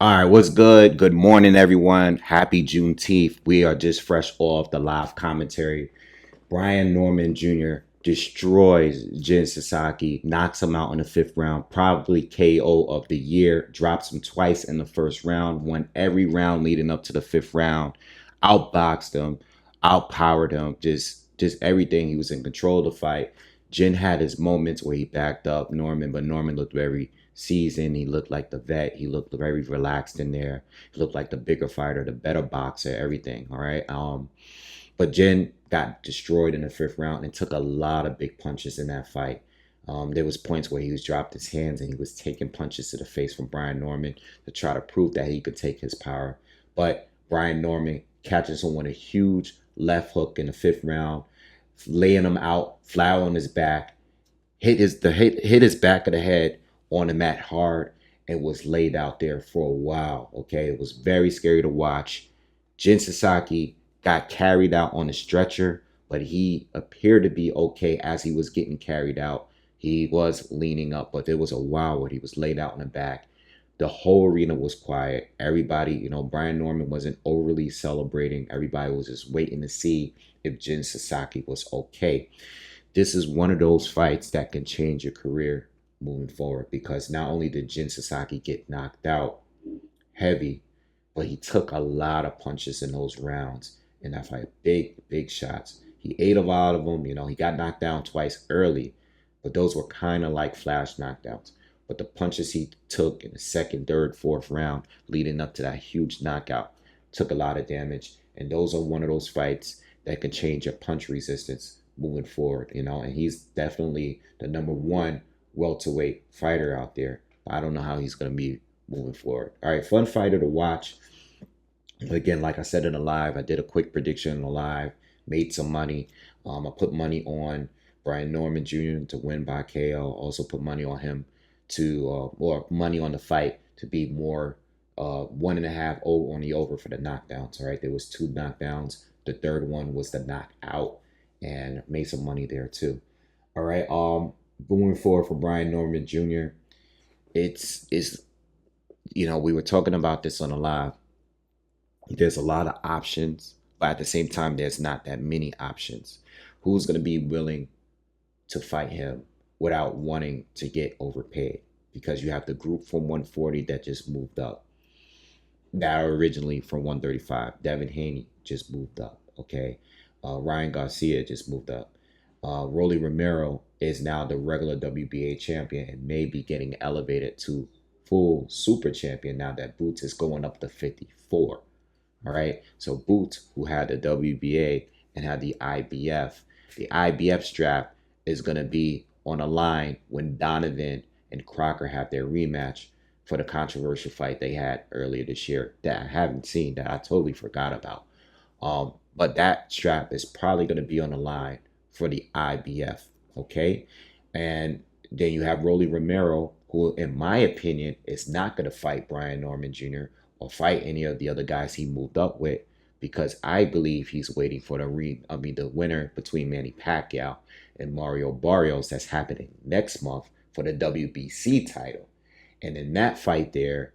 All right, what's good? Good morning, everyone. Happy Juneteenth. We are just fresh off the live commentary. Brian Norman Jr. destroys Jin Sasaki, knocks him out in the fifth round, probably KO of the year, drops him twice in the first round, won every round leading up to the fifth round, outboxed him, outpowered him, just everything. He was in control of the fight. Jin had his moments where he backed up Norman, but Norman looked very seasoned. He looked like the vet. He looked very relaxed in there. He looked like the bigger fighter, the better boxer, everything. All right. But Jen got destroyed in the fifth round and took a lot of big punches in that fight. There was points where he was dropped his hands and he was taking punches to the face from Brian Norman to try to prove that he could take his power. But Brian Norman catches him with a huge left hook in the fifth round, laying him out flat on his back, hit his back of the head on the mat hard, and was laid out there for a while. Okay, it was very scary to watch. Jin Sasaki got carried out on a stretcher, but he appeared to be okay as he was getting carried out. He was leaning up, but there was a while where he was laid out in the back. The whole arena was quiet. Everybody, Brian Norman wasn't overly celebrating. Everybody was just waiting to see if Jin Sasaki was okay. This is one of those fights that can change your career moving forward, because not only did Jin Sasaki get knocked out heavy, but he took a lot of punches in those rounds in that fight. Big shots. He ate a lot of them. He got knocked down twice early, but those were kind of like flash knockdowns. But the punches he took in the second, third, fourth round leading up to that huge knockout took a lot of damage. And those are one of those fights that can change your punch resistance moving forward, and he's definitely the number one welterweight fighter out there. I don't know how he's going to be moving forward. All right, fun fighter to watch. Again, like I said in the live, I did a quick prediction in the live, made some money. I put money on Brian Norman Jr. to win by KO. Also put money on him or money on the fight to be more 1.5 on the over for the knockdowns. All right, there was 2 knockdowns. The third one was the knockout, and made some money there too. All right, going forward for Brian Norman Jr., it's we were talking about this on the live. There's a lot of options, but at the same time, there's not that many options. Who's going to be willing to fight him without wanting to get overpaid? Because you have the group from 140 that just moved up, that are originally from 135. Devin Haney just moved up. Okay, Ryan Garcia just moved up. Rolly Romero is now the regular WBA champion and may be getting elevated to full super champion now that Boots is going up to 54. All right. So Boots, who had the WBA and had the IBF strap is going to be on a line when Donovan and Crocker have their rematch for the controversial fight they had earlier this year that I haven't seen, that I totally forgot about. But that strap is probably going to be on the line for the IBF. Okay. And then you have Rolly Romero, who, in my opinion, is not going to fight Brian Norman Jr. or fight any of the other guys he moved up with, because I believe he's waiting for the winner between Manny Pacquiao and Mario Barrios that's happening next month for the WBC title. And in that fight there,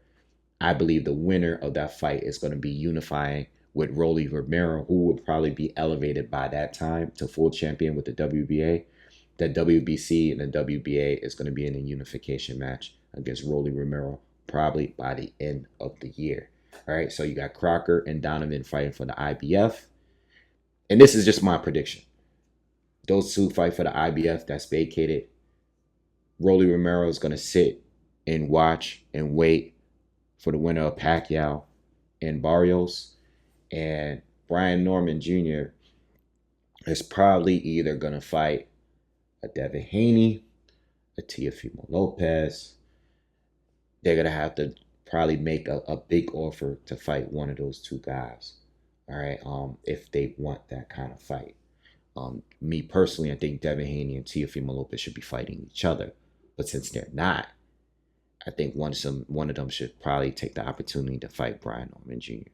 I believe the winner of that fight is going to be unifying with Rolly Romero, who would probably be elevated by that time to full champion with the WBA. The WBC and the WBA is going to be in a unification match against Rolly Romero, probably by the end of the year. All right, so you got Crocker and Donovan fighting for the IBF. And this is just my prediction. Those two fight for the IBF that's vacated. Rolly Romero is going to sit and watch and wait for the winner of Pacquiao and Barrios. And Brian Norman Jr. is probably either going to fight a Devin Haney, a Teofimo Lopez. They're going to have to probably make a big offer to fight one of those two guys. All right, if they want that kind of fight. Me personally, I think Devin Haney and Teofimo Lopez should be fighting each other. But since they're not, I think one of them should probably take the opportunity to fight Brian Norman Jr.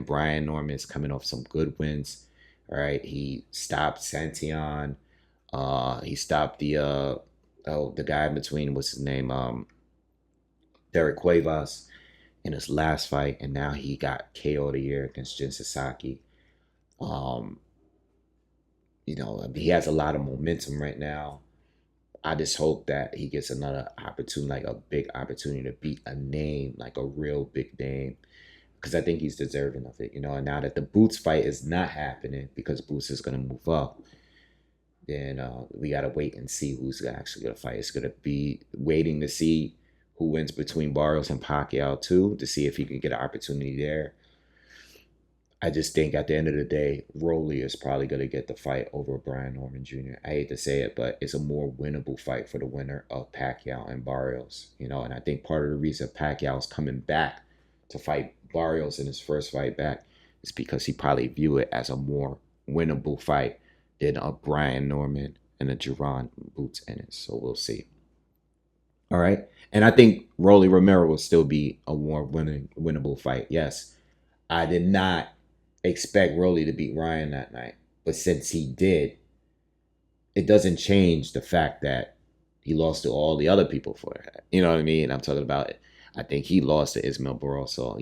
Brian Norman is coming off some good wins. All right, he stopped Santillan. He stopped the guy in between, what's his name? Derek Cuevas. in his last fight, and now he got KO of the year against Jin Sasaki. Um, he has a lot of momentum right now. I just hope that he gets another opportunity, like a big opportunity to beat a name, like a real big name, because I think he's deserving of it. And now that the Boots fight is not happening because Boots is going to move up, then we got to wait and see who's actually going to fight. It's going to be waiting to see who wins between Barrios and Pacquiao too, to see if he can get an opportunity there. I just think at the end of the day, Rolly is probably going to get the fight over Brian Norman Jr. I hate to say it, but it's a more winnable fight for the winner of Pacquiao and Barrios. And I think part of the reason Pacquiao's coming back to fight Barrios in his first fight back is because he probably view it as a more winnable fight than a Brian Norman and a Jerron Boots Ennis. So we'll see. All right. And I think Rolly Romero will still be a more winnable fight. Yes. I did not expect Rolly to beat Ryan that night. But since he did, it doesn't change the fact that he lost to all the other people for that. You know what I mean? I'm talking about it. I think he lost to Ismael Barroso.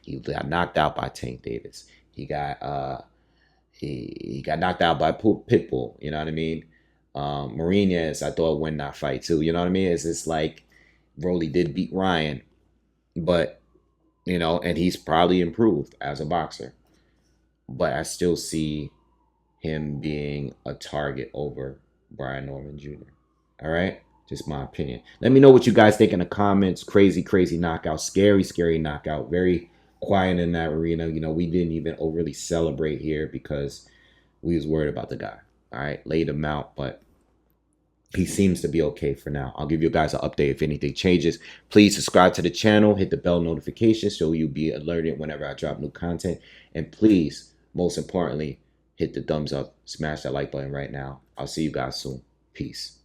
He got knocked out by Tank Davis. He got he got knocked out by Pitbull. You know what I mean? Marinez, I thought win that fight too. You know what I mean? It's just like Rolly did beat Ryan, but and he's probably improved as a boxer. But I still see him being a target over Brian Norman Jr. All right? Just my opinion. Let me know what you guys think in the comments. Crazy, crazy knockout. Scary, scary knockout. Very quiet in that arena. We didn't even overly celebrate here because we was worried about the guy. All right? Laid him out, but he seems to be okay for now. I'll give you guys an update if anything changes. Please subscribe to the channel. Hit the bell notification so you'll be alerted whenever I drop new content. And please, most importantly, hit the thumbs up. Smash that like button right now. I'll see you guys soon. Peace.